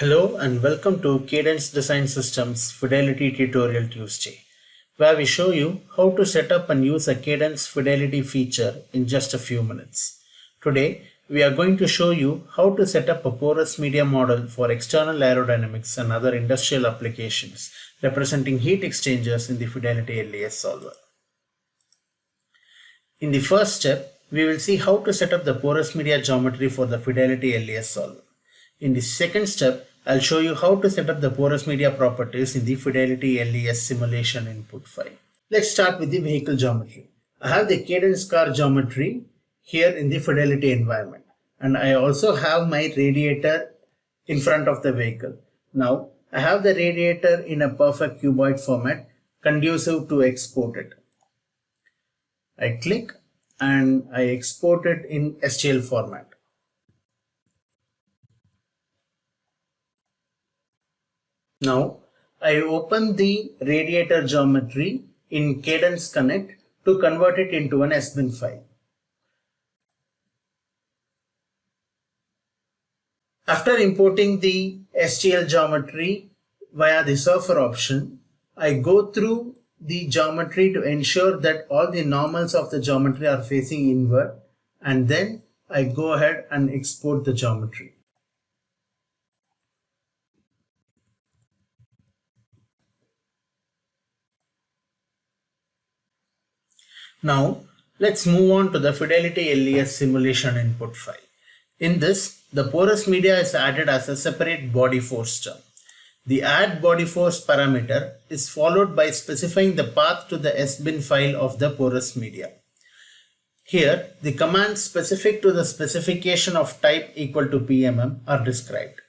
Hello and welcome to Cadence Design Systems Fidelity Tutorial Tuesday, where we show you how to set up and use a Cadence Fidelity feature in just a few minutes. Today, we are going to show you how to set up a porous media model for external aerodynamics and other industrial applications representing heat exchangers in the Fidelity LES solver. In the first step, we will see how to set up the porous media geometry for the Fidelity LES solver. In the second step, I'll show you how to set up the porous media properties in the Fidelity LES simulation input file. Let's start with the vehicle geometry. I have the Cadence car geometry here in the Fidelity environment, and I also have my radiator in front of the vehicle. Now, I have the radiator in a perfect cuboid format conducive to export it. I click and I export it in STL format. Now, I open the radiator geometry in Cadence Connect to convert it into an SBIN file. After importing the STL geometry via the surfer option, I go through the geometry to ensure that all the normals of the geometry are facing inward, and then I go ahead and export the geometry. Now, let's move on to the Fidelity LES simulation input file. In this, the porous media is added as a separate body force term. The add body force parameter is followed by specifying the path to the SBIN file of the porous media. Here, the commands specific to the specification of type equal to PMM are described.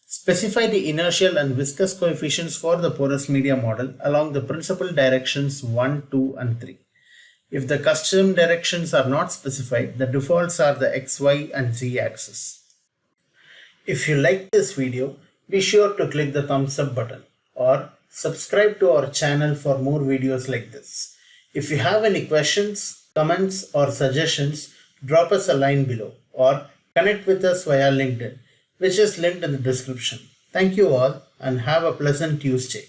Specify the inertial and viscous coefficients for the porous media model along the principal directions 1, 2, and 3. If the custom directions are not specified, the defaults are the X, Y, and Z axis. If you like this video, be sure to click the thumbs up button or subscribe to our channel for more videos like this. If you have any questions, comments, or suggestions, drop us a line below or connect with us via LinkedIn, which is linked in the description. Thank you all and have a pleasant Tuesday.